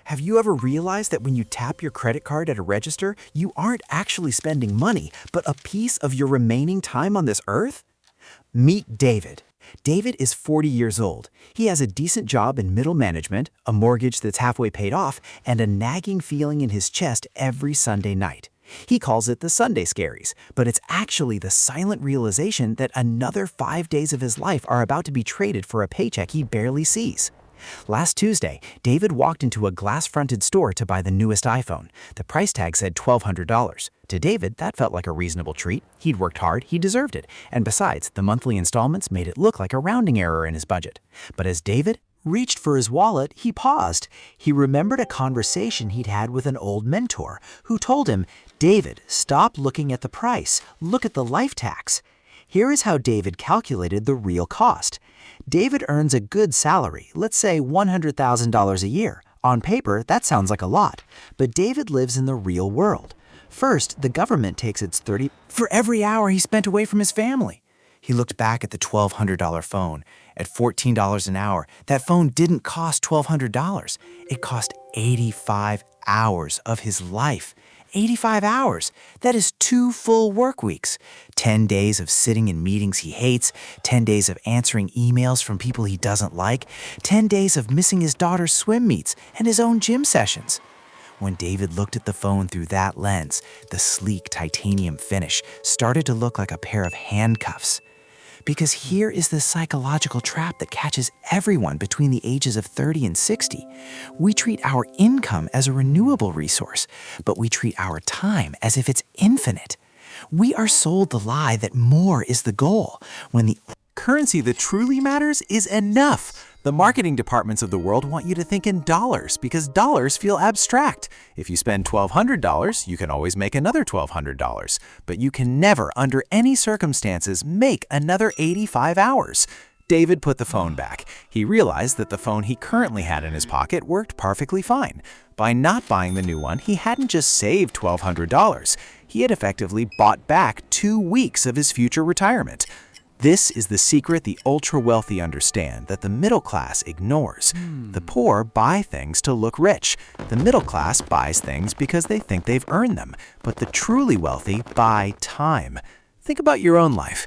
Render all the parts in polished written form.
Have you ever realized that when you tap your credit card at a register, you aren't actually spending money, but a piece of your remaining time on this earth? Meet David. David is 40 years old. He has a decent job in middle management, a mortgage that's halfway paid off, and a nagging feeling in his chest every Sunday night. He calls it the Sunday Scaries, but it's actually the silent realization that another 5 days of his life are about to be traded for a paycheck he barely sees. Last Tuesday, David walked into a glass-fronted store to buy the newest iPhone. The price tag said $1,200. To David, that felt like a reasonable treat. He'd worked hard, he deserved it. And besides, the monthly installments made it look like a rounding error in his budget. But as David reached for his wallet, he paused. He remembered a conversation he'd had with an old mentor who told him, "David, stop looking at the price. Look at the life tax." Here is how David calculated the real cost. David earns a good salary, let's say $100,000 a year. On paper, that sounds like a lot, but David lives in the real world. First, the government takes its 30 for every hour he spent away from his family. He looked back at the $1,200 phone. At $14 an hour, that phone didn't cost $1,200. It cost 85 hours of his life. 85 hours. That is 2 full work weeks. 10 days of sitting in meetings he hates, 10 days of answering emails from people he doesn't like, 10 days of missing his daughter's swim meets and his own gym sessions. When David looked at the phone through that lens, the sleek titanium finish started to look like a pair of handcuffs. Because here is the psychological trap that catches everyone between the ages of 30 and 60. We treat our income as a renewable resource, but we treat our time as if it's infinite. We are sold the lie that more is the goal, when the currency that truly matters is enough. The marketing departments of the world want you to think in dollars because dollars feel abstract. If you spend $1,200, you can always make another $1,200, but you can never, under any circumstances, make another 85 hours. David put the phone back. He realized that the phone he currently had in his pocket worked perfectly fine. By not buying the new one, he hadn't just saved $1,200. He had effectively bought back 2 weeks of his future retirement. This is the secret the ultra-wealthy understand that the middle class ignores. The poor buy things to look rich. The middle class buys things because they think they've earned them. But the truly wealthy buy time. Think about your own life.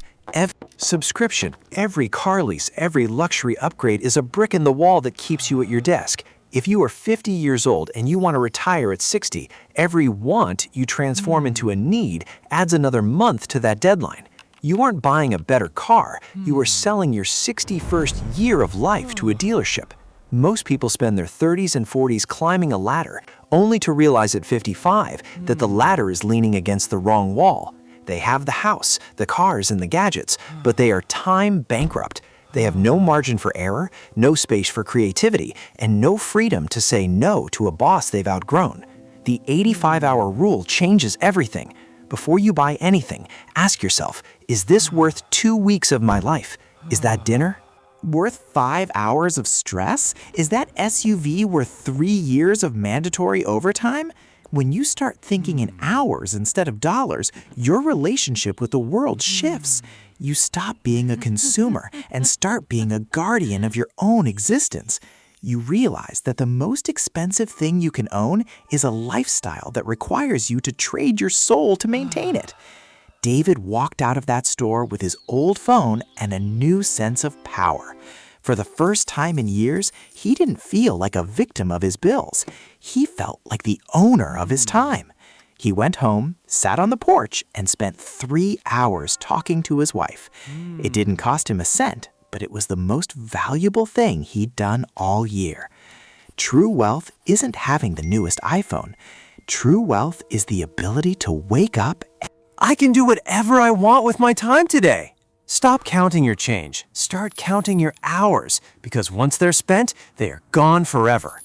Subscription, every car lease, every luxury upgrade is a brick in the wall that keeps you at your desk. If you are 50 years old and you want to retire at 60, every want you transform into a need adds another month to that deadline. You aren't buying a better car, you are selling your 61st year of life to a dealership. Most people spend their 30s and 40s climbing a ladder, only to realize at 55 that the ladder is leaning against the wrong wall. They have the house, the cars, and the gadgets, but they are time bankrupt. They have no margin for error, no space for creativity, and no freedom to say no to a boss they've outgrown. The 85-hour rule changes everything. Before you buy anything, ask yourself, is this worth 2 weeks of my life? Is that dinner worth 5 hours of stress? Is that SUV worth 3 years of mandatory overtime? When you start thinking in hours instead of dollars, your relationship with the world shifts. You stop being a consumer and start being a guardian of your own existence. You realize that the most expensive thing you can own is a lifestyle that requires you to trade your soul to maintain it. David walked out of that store with his old phone and a new sense of power. For the first time in years, he didn't feel like a victim of his bills. He felt like the owner of his time. He went home, sat on the porch, and spent 3 hours talking to his wife. It didn't cost him a cent, but it was the most valuable thing he'd done all year. True wealth isn't having the newest iPhone. True wealth is the ability to wake up. I can do whatever I want with my time today. Stop counting your change. Start counting your hours, because once they're spent, they are gone forever.